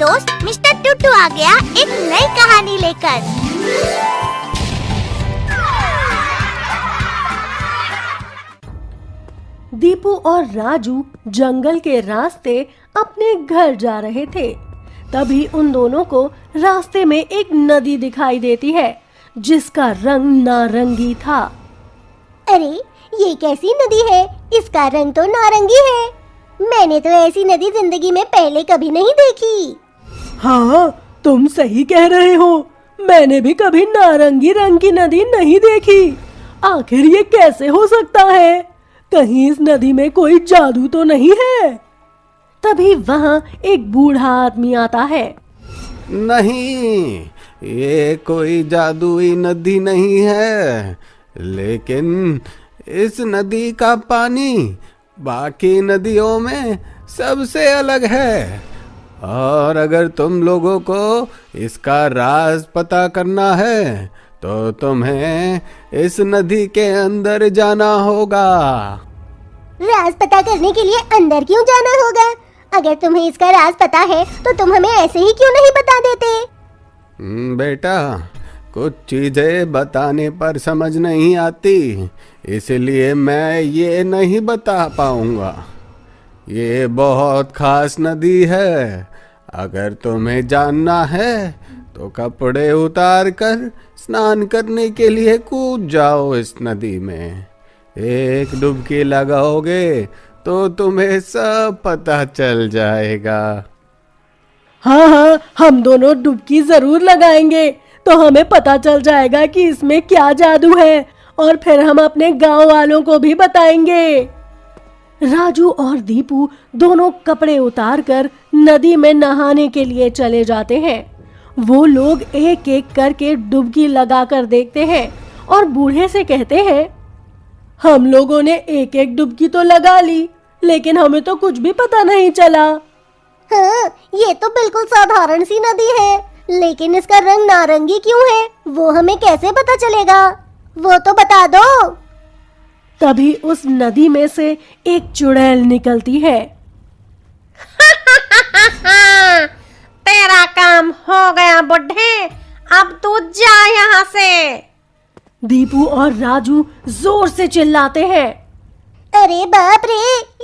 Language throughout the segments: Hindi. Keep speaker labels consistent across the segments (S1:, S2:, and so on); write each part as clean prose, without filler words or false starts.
S1: दोस्त मिस्टर टुट्टू आ गया एक नई कहानी लेकर।
S2: दीपू और राजू जंगल के रास्ते अपने घर जा रहे थे। तभी उन दोनों को रास्ते में एक नदी दिखाई देती है जिसका रंग नारंगी था।
S1: अरे ये कैसी नदी है? इसका रंग तो नारंगी है। मैंने तो ऐसी नदी जिंदगी में पहले कभी नहीं देखी।
S2: हाँ, तुम सही कह रहे हो। मैंने भी कभी नारंगी रंग की नदी नहीं देखी। आखिर ये कैसे हो सकता है? कहीं इस नदी में कोई जादू तो नहीं है? तभी वहाँ एक बूढ़ा आदमी आता है।
S3: नहीं, ये कोई जादुई नदी नहीं है, लेकिन इस नदी का पानी बाकी नदियों में सबसे अलग है। और अगर तुम लोगों को इसका राज पता करना है तो तुम्हें इस नदी के अंदर जाना होगा।
S1: राज पता करने के लिए अंदर क्यों जाना होगा? अगर तुम्हें इसका राज पता है तो तुम हमें ऐसे ही क्यों नहीं बता देते?
S3: बेटा, कुछ चीजें बताने पर समझ नहीं आती, इसलिए मैं ये नहीं बता पाऊंगा। ये बहुत खास नदी है। अगर तुम्हें जानना है तो कपड़े उतार कर स्नान करने के लिए कूद जाओ इस नदी में। एक डुबकी लगाओगे तो तुम्हें सब पता चल जाएगा।
S2: हाँ हाँ, हम दोनों डुबकी जरूर लगाएंगे तो हमें पता चल जाएगा कि इसमें क्या जादू है, और फिर हम अपने गांव वालों को भी बताएंगे। राजू और दीपू दोनों कपड़े उतारकर नदी में नहाने के लिए चले जाते हैं। वो लोग एक एक करके डुबकी लगाकर देखते हैं और बूढ़े से कहते हैं, हम लोगों ने एक एक डुबकी तो लगा ली, लेकिन हमें तो कुछ भी पता नहीं चला।
S1: हाँ, ये तो बिल्कुल साधारण सी नदी है, लेकिन इसका रंग नारंगी क्यों है वो हमें कैसे पता चलेगा? वो तो बता दो।
S2: तभी उस नदी में से एक चुड़ैल निकलती है।
S4: तेरा काम हो गया बुड्ढे, अब तू जा यहाँ से।
S2: दीपू और राजू जोर से चिल्लाते हैं।
S1: अरे बाप रे,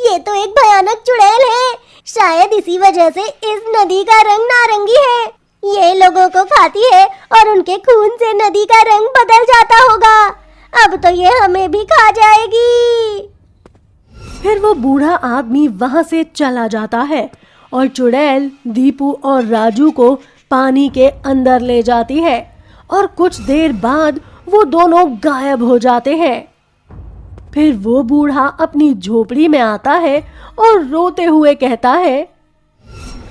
S1: ये तो एक भयानक चुड़ैल है। शायद इसी वजह से इस नदी का रंग नारंगी है। ये लोगों को खाती है और उनके खून से नदी का रंग बदल जाता होगा। अब तो ये हमें भी खा जाएगी।
S2: फिर वो बूढ़ा आदमी वहां से चला जाता है और चुड़ैल दीपू और राजू को पानी के अंदर ले जाती है, और कुछ देर बाद वो दोनों गायब हो जाते हैं। फिर वो बूढ़ा अपनी झोपड़ी में आता है और रोते हुए कहता है,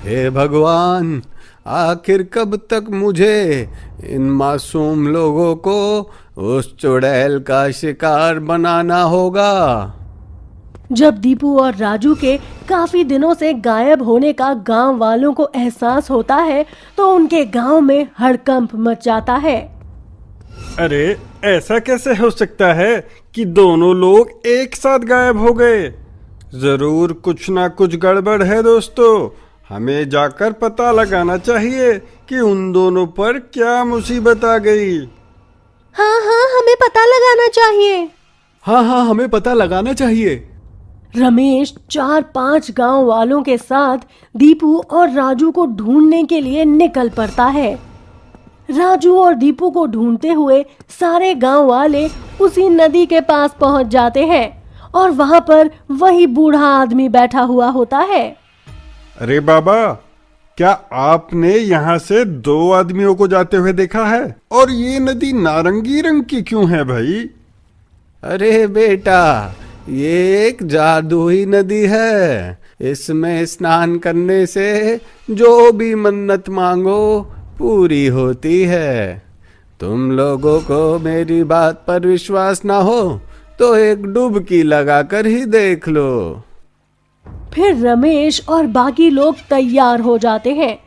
S3: हे भगवान, आखिर कब तक मुझे इन मासूम लोगों को उस चुड़ैल का शिकार बनाना होगा।
S2: जब दीपू और राजू के काफी दिनों से गायब होने का गांव वालों को एहसास होता है तो उनके गांव में हड़कंप मच जाता है।
S5: अरे ऐसा कैसे हो सकता है कि दोनों लोग एक साथ गायब हो गए? जरूर कुछ ना कुछ गड़बड़ है दोस्तों। हमें जाकर पता लगाना चाहिए कि उन दोनों पर क्या मुसीबत आ गई।
S2: हाँ हाँ, हमें पता लगाना चाहिए।
S6: हाँ हाँ, हमें पता लगाना चाहिए।
S2: रमेश 4-5 गांव वालों के साथ दीपू और राजू को ढूंढने के लिए निकल पड़ता है। राजू और दीपू को ढूंढते हुए सारे गांव वाले उसी नदी के पास पहुंच जाते हैं और वहां पर वही बूढ़ा आदमी बैठा हुआ होता है।
S5: अरे बाबा, क्या आपने यहाँ से 2 आदमियों को जाते हुए देखा है? और ये नदी नारंगी रंग की क्यों है भाई?
S3: अरे बेटा, ये एक जादुई नदी है। इसमें स्नान करने से जो भी मन्नत मांगो पूरी होती है। तुम लोगों को मेरी बात पर विश्वास ना हो तो एक डुबकी लगाकर ही देख लो।
S2: फिर रमेश और बाकी लोग तैयार हो जाते हैं,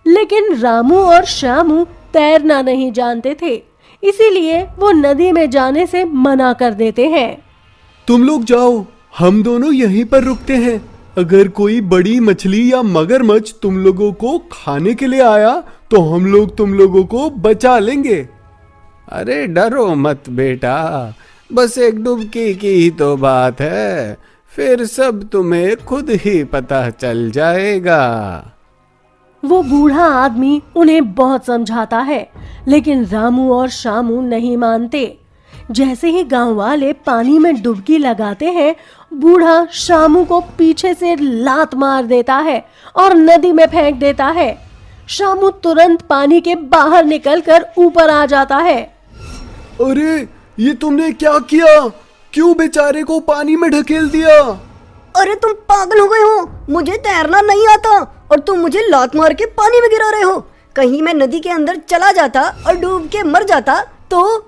S2: लेकिन रामू और श्यामू तैरना नहीं जानते थे, इसीलिए वो नदी में जाने से मना कर देते हैं।
S6: तुम लोग जाओ, हम दोनों यहीं पर रुकते हैं। अगर कोई बड़ी मछली या मगरमच्छ तुम लोगों को खाने के लिए आया तो हम लोग तुम लोगों को बचा लेंगे।
S3: अरे डरो मत बेटा, बस एक डुबकी की ही तो बात है, फिर सब तुम्हें खुद ही पता चल जाएगा।
S2: वो बूढ़ा आदमी उन्हें बहुत समझाता है, लेकिन रामू और शामू नहीं मानते। जैसे ही गांव वाले पानी में डुबकी लगाते हैं, बूढ़ा शामू को पीछे से लात मार देता है और नदी में फेंक देता है। शामू तुरंत पानी के बाहर निकलकर ऊपर आ जाता है।
S6: अरे ये तुमने क्या किया? क्यों बेचारे को पानी में ढकेल दिया?
S7: अरे तुम पागल हो गए हो, मुझे तैरना नहीं आता और तुम मुझे लात मार के पानी में गिरा रहे हो। कहीं मैं नदी के अंदर चला जाता और डूब के मर जाता तो?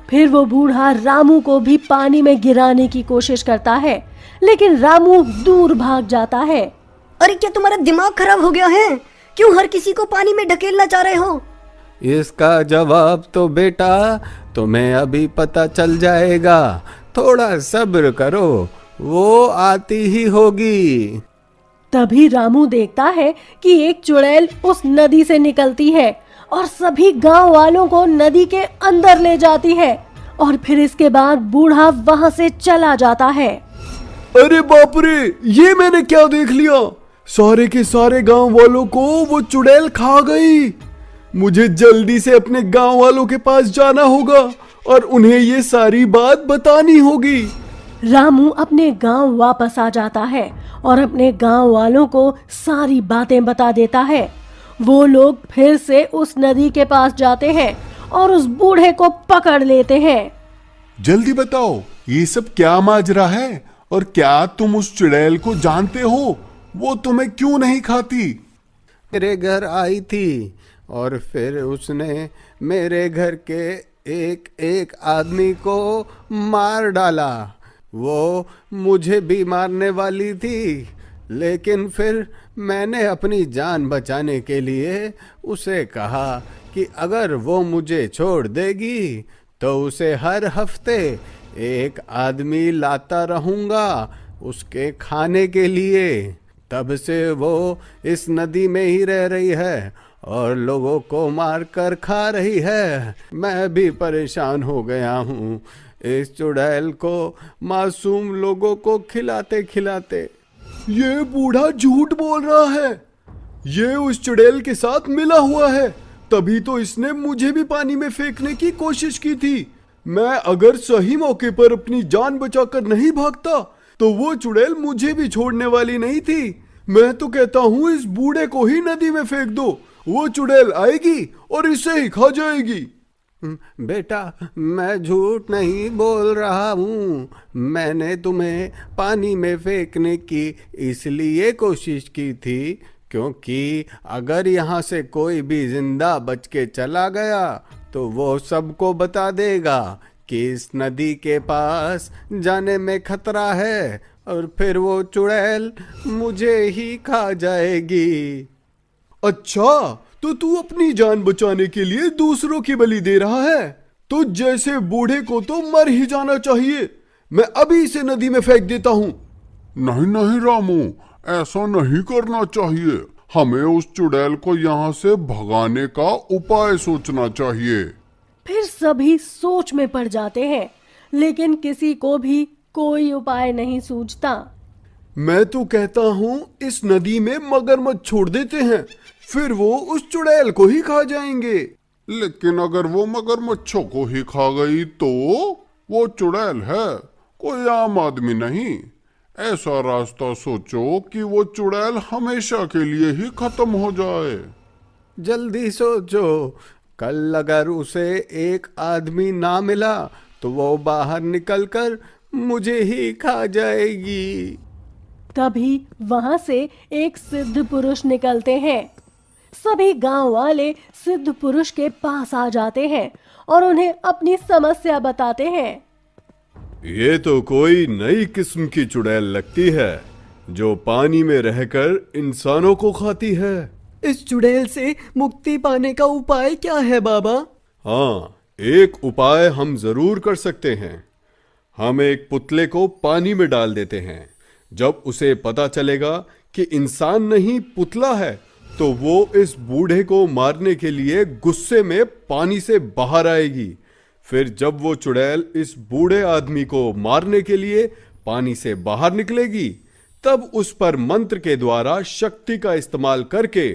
S2: फिर वो बूढ़ा रामू को भी पानी में गिराने की कोशिश करता है, लेकिन रामू दूर भाग जाता है।
S7: अरे क्या तुम्हारा दिमाग खराब हो गया है? क्यों हर किसी को पानी में ढकेलना चाह रहे हो?
S3: इसका जवाब तो बेटा तुम्हें अभी पता चल जाएगा, थोड़ा सब्र करो, वो आती ही होगी।
S2: तभी रामू देखता है कि एक चुड़ैल उस नदी से निकलती है और सभी गांव वालों को नदी के अंदर ले जाती है, और फिर इसके बाद बूढ़ा वहां से चला जाता है।
S6: अरे बाप रे, ये मैंने क्या देख लिया? सारे के सारे गांव वालों को वो चुड़ैल खा गई। मुझे जल्दी से अपने गांव वालों के पास जाना होगा और उन्हें ये सारी बात बतानी होगी।
S2: रामू अपने गांव वापस आ जाता है और अपने गांव वालों को सारी बातें बता देता है। वो लोग फिर से उस नदी के पास जाते हैं और उस बूढ़े को पकड़ लेते हैं।
S6: जल्दी बताओ, ये सब क्या माजरा है और क्या तुम उस चुड़ैल को जानते हो? वो तुम्हें क्यों नहीं खाती?
S3: मेरे घर आई थी और फिर उसने मेरे घर के एक एक आदमी को मार डाला। वो मुझे भी मारने वाली थी, लेकिन फिर मैंने अपनी जान बचाने के लिए उसे कहा कि अगर वो मुझे छोड़ देगी तो उसे हर हफ्ते एक आदमी लाता रहूँगा उसके खाने के लिए। तब से वो इस नदी में ही रह रही है और लोगों को मार कर खा रही है। मैं भी परेशान हो गया हूँ इस चुड़ैल को मासूम लोगों को खिलाते खिलाते।
S6: ये बूढ़ा झूठ बोल रहा है। ये उस चुड़ैल के साथ मिला हुआ है, तभी तो इसने मुझे भी पानी में फेंकने की कोशिश की थी। मैं अगर सही मौके पर अपनी जान बचाकर नहीं भागता तो वो चुड़ैल मुझे भी छोड़ने वाली नहीं थी। मैं तो कहता हूँ इस बूढ़े को ही नदी में फेंक दो, वो चुड़ैल आएगी और इसे ही खा जाएगी।
S3: बेटा, मैं झूठ नहीं बोल रहा हूँ। मैंने तुम्हें पानी में फेंकने की इसलिए कोशिश की थी क्योंकि अगर यहाँ से कोई भी जिंदा बच के चला गया तो वो सबको बता देगा कि इस नदी के पास जाने में खतरा है और फिर वो चुड़ैल मुझे ही खा जाएगी।
S6: अच्छा, तो तू अपनी जान बचाने के लिए दूसरों की बलि दे रहा है? तो जैसे बूढ़े को तो मर ही जाना चाहिए। मैं अभी इसे नदी में फेंक देता हूँ।
S8: नहीं नहीं रामू, ऐसा नहीं करना चाहिए। हमें उस चुड़ैल को यहाँ से भगाने का उपाय सोचना चाहिए।
S2: फिर सभी सोच में पड़ जाते हैं, लेकिन किसी को भी कोई उपाय नहीं सूझता।
S6: मैं तो कहता हूँ इस नदी में मगरमच्छ छोड़ देते हैं, फिर वो उस चुड़ैल को ही खा जाएंगे।
S8: लेकिन अगर वो मगरमच्छों को ही खा गई तो? वो चुड़ैल है, कोई आम आदमी नहीं। ऐसा रास्ता सोचो कि वो चुड़ैल हमेशा के लिए ही खत्म हो जाए।
S3: जल्दी सोचो, कल अगर उसे एक आदमी ना मिला तो वो बाहर निकलकर मुझे ही खा जाएगी।
S2: तभी वहां से एक सिद्ध पुरुष निकलते हैं। सभी गांव वाले सिद्ध पुरुष के पास आ जाते हैं और उन्हें अपनी समस्या बताते हैं।
S6: ये तो कोई नई किस्म की चुड़ैल लगती है जो पानी में रहकर इंसानों को खाती है।
S7: इस चुड़ैल से मुक्ति पाने का उपाय क्या है बाबा?
S6: हाँ, एक उपाय हम जरूर कर सकते हैं। हम एक पुतले को पानी में डाल देते हैं। जब उसे पता चलेगा कि इंसान नहीं पुतला है, तो वो इस बूढ़े को मारने के लिए गुस्से में पानी से बाहर आएगी। फिर जब वो चुड़ैल इस बूढ़े आदमी को मारने के लिए पानी से बाहर निकलेगी, तब उस पर मंत्र के द्वारा शक्ति का इस्तेमाल करके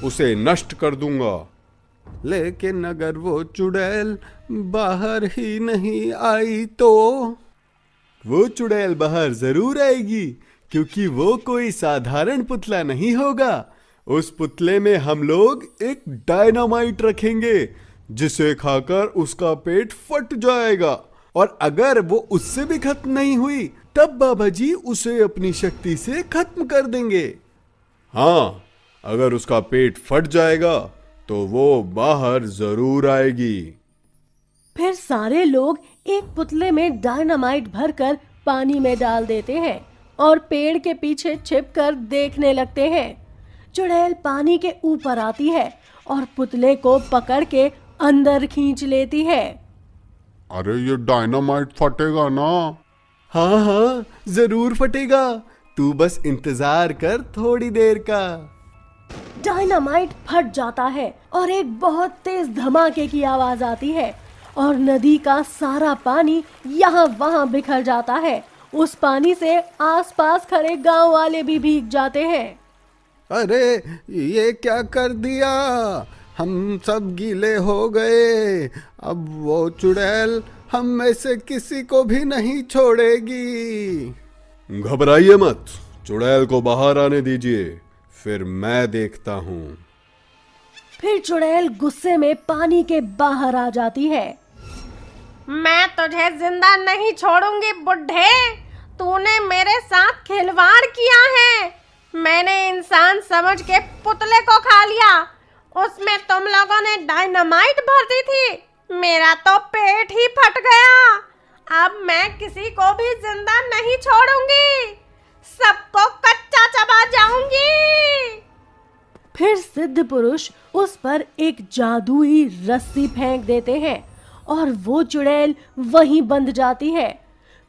S6: उसे नष्ट कर दूंगा।
S3: लेकिन अगर वो चुड़ैल बाहर ही नहीं आई तो?
S6: वो चुड़ैल बाहर जरूर आएगी, क्योंकि वो कोई साधारण पुतला नहीं होगा। उस पुतले में हम लोग एक डायनामाइट रखेंगे, जिसे खाकर उसका पेट फट जाएगा। और अगर वो उससे भी खत्म नहीं हुई, तब बाबा जी उसे अपनी शक्ति से खत्म कर देंगे। हाँ, अगर उसका पेट फट जाएगा तो वो बाहर जरूर आएगी।
S2: फिर सारे लोग एक पुतले में डायनामाइट भरकर पानी में डाल देते हैं और पेड़ के पीछे छिपकर देखने लगते हैं। चुड़ैल पानी के ऊपर आती है और पुतले को पकड़ के अंदर खींच लेती है।
S8: अरे ये डायनामाइट फटेगा ना?
S6: हाँ हाँ, जरूर फटेगा। तू बस इंतजार कर थोड़ी देर का।
S2: डायनामाइट फट जाता है और एक बहुत तेज धमाके की आवाज आती है और नदी का सारा पानी यहाँ वहाँ बिखर जाता है। उस पानी से आसपास खड़े गांव वाले भी भीग जाते हैं।
S3: अरे ये क्या कर दिया? हम सब गीले हो गए। अब वो चुड़ैल हम में से किसी को भी नहीं छोड़ेगी।
S6: घबराइए मत, चुड़ैल को बाहर आने दीजिए, फिर मैं देखता हूँ।
S2: फिर चुड़ैल गुस्से में पानी के बाहर आ जाती है।
S4: मैं तुझे जिंदा नहीं छोड़ूंगी बुड्ढे। तूने मेरे साथ खिलवाड़ किया है। मैंने इंसान समझ के पुतले को खा लिया। उसमें तुम लोगों ने डायनामाइट भर दी थी। मेरा तो पेट ही फट गया। अब मैं किसी को भी जिंदा नहीं छोड़ूंगी। सबको कच्चा चबा जाऊंगी।
S2: फिर सिद्ध पुरुष उस पर एक जादुई रस्सी फेंक देते हैं और वो चुड़ैल वहीं बंध जाती है।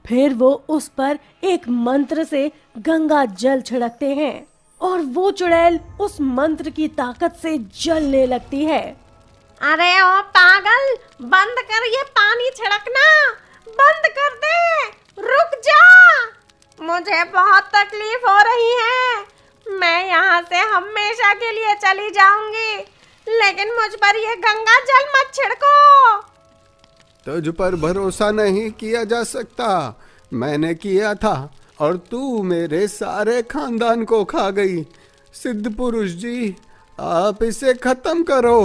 S2: फिर वो उस पर एक मंत्र से गंगा जल छिड़कते हैं और वो चुड़ैल उस मंत्र की ताकत से जलने लगती है।
S4: अरे ओ पागल, बंद कर ये पानी छिड़कना। बंद कर दे। रुक जा, मुझे बहुत तकलीफ हो रही है। मैं यहाँ से हमेशा के लिए चली जाऊंगी, लेकिन मुझ पर ये गंगा जल मत छिड़को।
S3: तुझ पर भरोसा नहीं किया जा सकता। मैंने किया था और तू मेरे सारे खानदान को खा गई। सिद्ध पुरुष जी, आप इसे खत्म करो।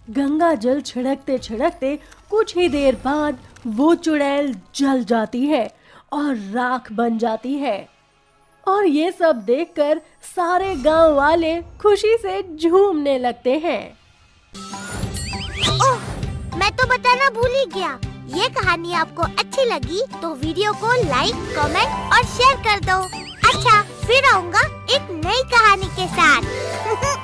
S2: गंगा जल छिड़कते छिड़कते कुछ ही देर बाद वो चुड़ैल जल जाती है और राख बन जाती है। और ये सब देखकर सारे गांव वाले खुशी से झूमने लगते हैं।
S1: ओह, मैं तो बताना भूल ही गया। ये कहानी आपको अच्छी लगी तो वीडियो को लाइक, कमेंट और शेयर कर दो। अच्छा, फिर आऊँगा एक नई कहानी के साथ।